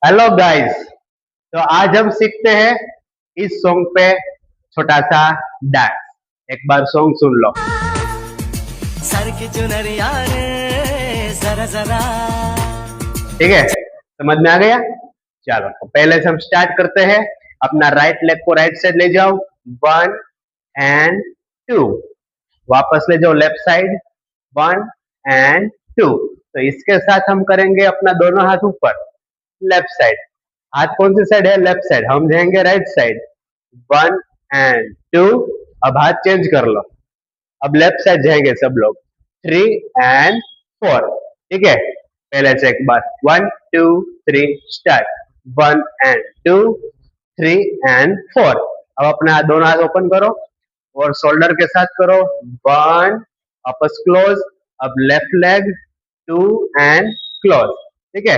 Hello guys. तो आज हम सीखते हैं इस सॉन्ग पे छोटा सा डांस। एक बार सॉन्ग सुन लो। सर की चुनरिया रे जरा जरा। ठीक है, समझ में आ गया। चलो तो पहले से हम स्टार्ट करते हैं। अपना राइट लेग को राइट साइड ले जाओ, 1 and 2। वापस ले जाओ लेफ्ट साइड, 1 and 2। तो इसके साथ हम करेंगे अपना दोनों हाथ ऊपर, लेफ्ट साइड। हाथ कौन सी साइड है? Left side. हम जाएंगे राइट साइड, 1 and 2। अब हाथ चेंज कर लो, अब लेफ्ट साइड जाएंगे सब लोग, 3 and 4। ठीक है, पहले से एक बार, 1 2 3 स्टार्ट, 1 and 2, 3 and 4। अब अपना दोनों हाथ ओपन करो और शोल्डर के साथ करो, 1, वापस क्लोज। अब लेफ्ट लेग, 2 and क्लोज। ठीक है,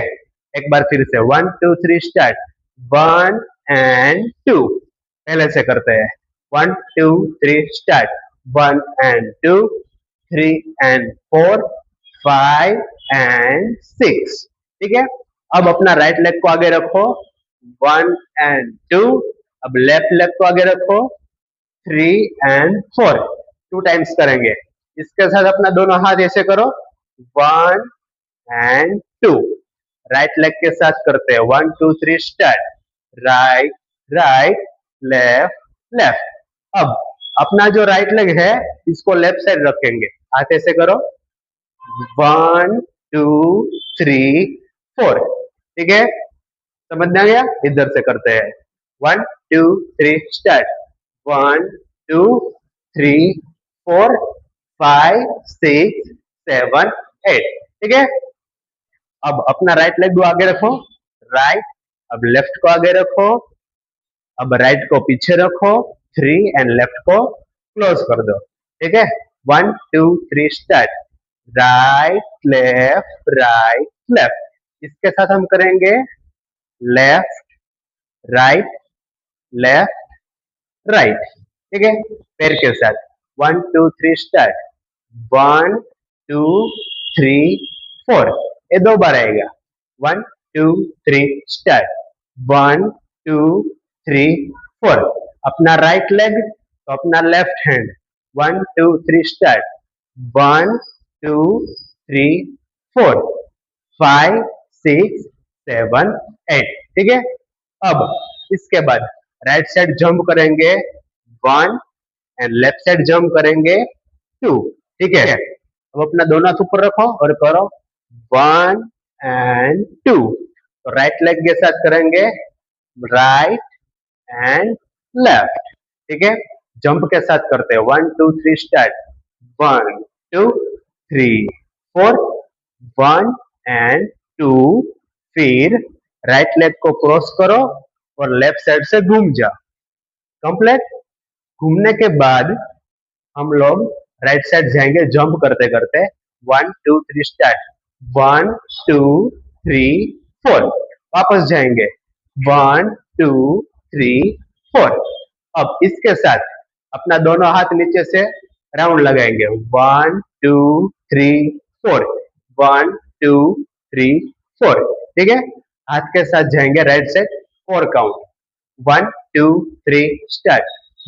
एक बार फिर से 1 2 3 स्टार्ट, 1 and 2। पहले से करते हैं, 1 2 3 स्टार्ट, 1 and 2, 3 and 4, 5 and 6। ठीक है, अब अपना राइट लेग को आगे रखो, 1 and 2। अब लेफ्ट लेग को आगे रखो, 3 and 4। 2 टाइम्स करेंगे। इसके साथ अपना दोनों हाथ ऐसे करो, 1 and 2। राइट लेग के साथ करते हैं, 1 2 3 start, right right, left left. अब अपना जो राइट लेग है इसको लेफ्ट साइड रखेंगे, हाथ ऐसे करो, 1 2 3 4। ठीक है, समझ में आ गया। इधर से करते हैं, 1 2 3 स्टार्ट, 1 2 3 4 5 6 7 8। ठीक है, अब अपना राइट लेग को आगे रखो, राइट। अब लेफ्ट को आगे रखो, अब राइट को पीछे रखो, 3 and लेफ्ट को क्लोज कर दो। ठीक है, 1 2 3 स्टार्ट, राइट लेफ्ट। इसके साथ हम करेंगे लेफ्ट राइट, लेफ्ट राइट। ठीक है, पैर के साथ, 1 2 3 स्टार्ट, 1 2 3 4। ये 2 बार आएगा, 1 2 3 स्टार्ट, 1 2 3 4। अपना राइट लेग तो अपना लेफ्ट हैंड, 1 2 3 स्टार्ट, 1 2 3 4 5 6 7 8। ठीक है, अब इसके बाद राइट साइड जंप करेंगे, 1 and लेफ्ट साइड जंप करेंगे, 2। ठीक है, अब अपना दोनों हाथ ऊपर रखो और करो 1 and 2। तो राइट लेग के साथ करेंगे राइट एंड लेफ्ट। ठीक है, जंप के साथ करते हैं, 1 2 3 स्टार्ट, 1 2 3 4, 1 and 2। फिर राइट लेग को क्रॉस करो और लेफ्ट साइड से घूम जाओ। कंप्लीट। घूमने के बाद हम लोग राइट साइड जाएंगे जंप करते करते, 1 2 3 स्टार्ट, 1 2 3 4। वापस जाएंगे, 1 2 3 4। अब इसके साथ अपना दोनों हाथ नीचे से राउंड लगाएंगे, 1 2 3 4, 1 2 3 4। ठीक है, हाथ के साथ जाएंगे राइट साइड, 4 काउंट, 1 2 3 स्टार्ट,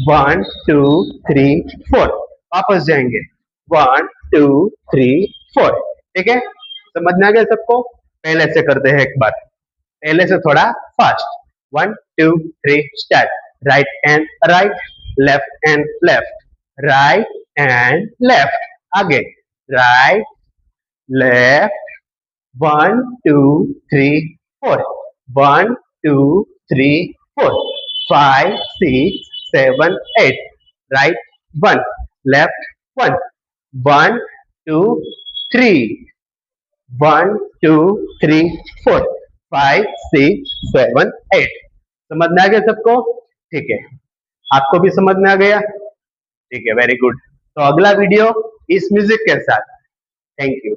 1 2 3 4। वापस जाएंगे, 1 2 3 4। ठीक है, समझ में आ गया सबको। पहले से करते हैं एक बार, पहले से थोड़ा fast, 1 2 3 start, right and right, left and left, right and left. आगे, राइट लेफ्ट, 1 2 3 4, 1 2 3 4, 5 6 7 8। Right 1, left 1, 1 2 3, 1 2 3 4, 5 6 7 8। समझ में आ गया सबको? ठीक है, आपको भी समझ में आ गया? ठीक है, वेरी गुड। तो अगला वीडियो इस म्यूजिक के साथ। Thank you.